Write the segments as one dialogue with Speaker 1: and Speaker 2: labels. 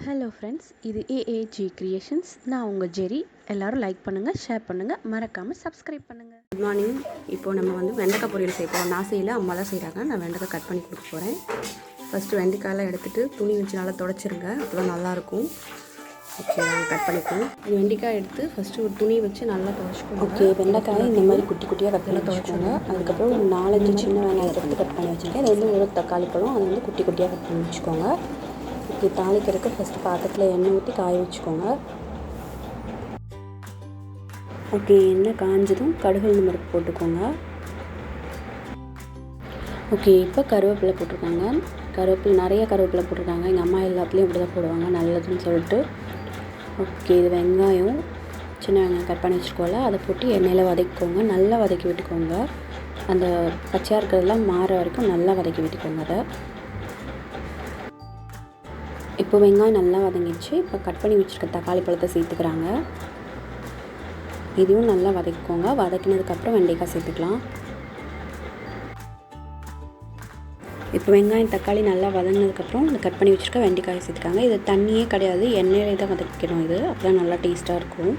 Speaker 1: Hello friends, இது AAG creations. நான் உங்கள் ஜெரி. எல்லோரும் லைக் பண்ணுங்கள், ஷேர் பண்ணுங்கள், மறக்காமல் சப்ஸ்கிரைப் பண்ணுங்கள்.
Speaker 2: Good morning. இப்போது நம்ம வெண்டைக்காய் பொரியல் செய்ய போகிறோம். நான் செய்யல, அம்மா தான் செய்கிறாங்க. நான் வெண்டைக்காய் கட் பண்ணி கொடுக்க போகிறேன். ஃபஸ்ட்டு வெண்டைக்காயெல்லாம் எடுத்துகிட்டு துணி வச்சு நல்லா துடைச்சிருங்க, அப்போ தான் நல்லாயிருக்கும். ஓகே, நாங்கள் கட் பண்ணிப்போம். வெண்டைக்காய் எடுத்து ஃபஸ்ட்டு ஒரு துணி வச்சு நல்லா துடைச்சிக்கோங்க.
Speaker 1: ஓகே, வெண்டைக்காயை இந்த மாதிரி குட்டி குட்டியாக கட் பண்ணி துடைச்சிக்கோங்க. அதுக்கப்புறம் ஒரு 4-5 சின்ன வெங்காயத்தை எடுத்து கட் பண்ணி வச்சுருக்கேன். அது ஒரு தக்காளி பழம், அதை குட்டி குட்டியாக கட் பண்ணி வச்சுக்கோங்க. இப்படி தாளிக்கிறதுக்கு ஃபஸ்ட்டு பாத்திரத்தில் எண்ணெய் ஊற்றி காய வச்சுக்கோங்க. ஓகே, எண்ணெய் காஞ்சதும் கடுகு உளுந்தம்பருப்பு போட்டுக்கோங்க. ஓகே, இப்போ கருவேப்பிலை போட்டிருக்காங்க. நிறைய கருவேப்பிலை போட்டிருக்காங்க. எங்கள் அம்மா எல்லாத்துலேயும் இப்படி தான் போடுவாங்க, நல்லதுன்னு சொல்லிட்டு. ஓகே, இது வெங்காயம், சின்ன வெங்காயம் கட் பண்ணி வச்சுக்கோல, அதை போட்டு எண்ணெயில் வதக்கிக்கோங்க. நல்லா வதக்கி விட்டுக்கோங்க. அந்த பச்சையாக இருக்கிறதெல்லாம் மாற வரைக்கும் நல்லா வதக்கி விட்டுக்கோங்க. அதை இப்போ வெங்காயம் நல்லா வதங்கிடுச்சு. இப்போ கட் பண்ணி வச்சுருக்க தக்காளி பழத்தை சேர்த்துக்கிறாங்க. இதையும் நல்லா வதக்கிக்கோங்க. வதக்கினதுக்கப்புறம் வெண்டைக்காய் சேர்த்துக்கலாம். இப்போ வெங்காயம் தக்காளி நல்லா வதங்கினதுக்கப்புறம் இந்த கட் பண்ணி வச்சுருக்க வெண்டைக்காயை சேர்த்துக்காங்க. இது தண்ணியே கிடையாது, எண்ணெயிலே தான் வதக்கிக்கணும். இது அப்போ தான் நல்லா டேஸ்ட்டாக இருக்கும்.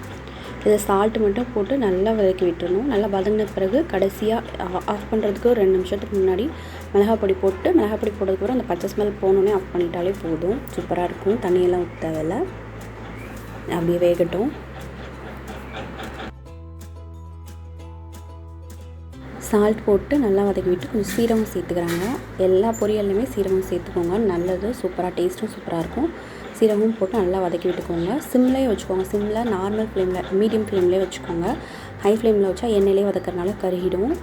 Speaker 1: இதை சால்ட்டு மட்டும் போட்டு நல்லா வதக்கி விட்டுறணும். நல்லா வதங்கின பிறகு கடைசியாக ஆஃப் பண்ணுறதுக்கு ஒரு 2 நிமிஷத்துக்கு முன்னாடி மிளகாய் பொடி போட்டு, மிளகாய் பொடி போட்டதுக்கப்புறம் அந்த பச்சை ஸ்மெல் போனோடனே ஆஃப் பண்ணிட்டாலே போதும். சூப்பராக இருக்கும். தண்ணியெல்லாம் ஊற்ற தேவையில்லை, அப்படியே வேகட்டும். சால்ட் போட்டு நல்லா வதக்கி விட்டு கொஞ்சம் சீரகம் சேர்த்துக்கிறாங்க. எல்லா பொரியல்லையுமே சீரகம் சேர்த்துக்கோங்க, நல்லது. சூப்பராக டேஸ்ட்டும் சூப்பராக இருக்கும். சீரகம் போட்டு நல்லா வதக்கி விட்டுக்கோங்க. சிம்லேயே வச்சுக்கோங்க. சிம்மில் நார்மல் ஃப்ளேமில், மீடியம் ஃப்ளேம்லேயே வச்சுக்கோங்க. ஹை ஃப்ளேமில் வச்சா எண்ணெயிலே வதக்கிறனால கருகிடும்.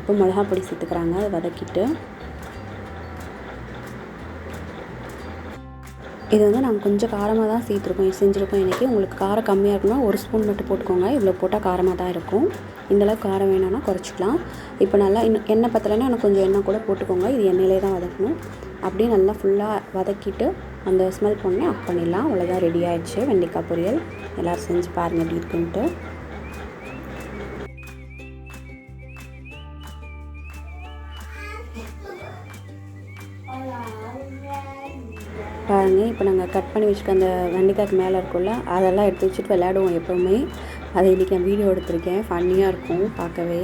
Speaker 1: இப்போ மிளகா பொடி சேர்த்துக்கிறாங்க. அதை வதக்கிட்டு இது நாங்கள் கொஞ்சம் காரமாக தான் செஞ்சுருக்கோம் இன்றைக்கி. உங்களுக்கு காரம் கம்மியாக இருக்குன்னா 1 ஸ்பூன் மட்டும் போட்டுக்கோங்க. இவ்வளோ போட்டால் காரமாக தான் இருக்கும். இந்தளவுக்கு காரம் வேணும்னா குறைச்சிக்கலாம். இப்போ நல்லா எண்ணெய் பத்தலைன்னா எனக்கு கொஞ்சம் எண்ணெய் கூட போட்டுக்கோங்க. இது எண்ணெயிலே தான் வதக்கணும். அப்படியே நல்லா ஃபுல்லாக வதக்கிட்டு அந்த ஸ்மெல் பண்ணி ஆஃப் பண்ணிடலாம். அவ்வளோதான், ரெடி ஆகிடுச்சு வெண்டைக்காய் பொரியல். எல்லோரும் செஞ்சு பாருங்கள் எப்படி இருக்குன்ட்டு. பாருங்கள், இப்போ நாங்கள் கட் பண்ணி வச்சுருக்க அந்த வெண்டைக்காய்க்கு மேலே இருக்கும்ல, அதெல்லாம் எடுத்து வச்சுட்டு விளையாடுவோம் எப்போவுமே. அதை இன்றைக்கி நான் வீடியோ எடுத்திருக்கேன். ஃபன்னியாக இருக்கும் பார்க்கவே.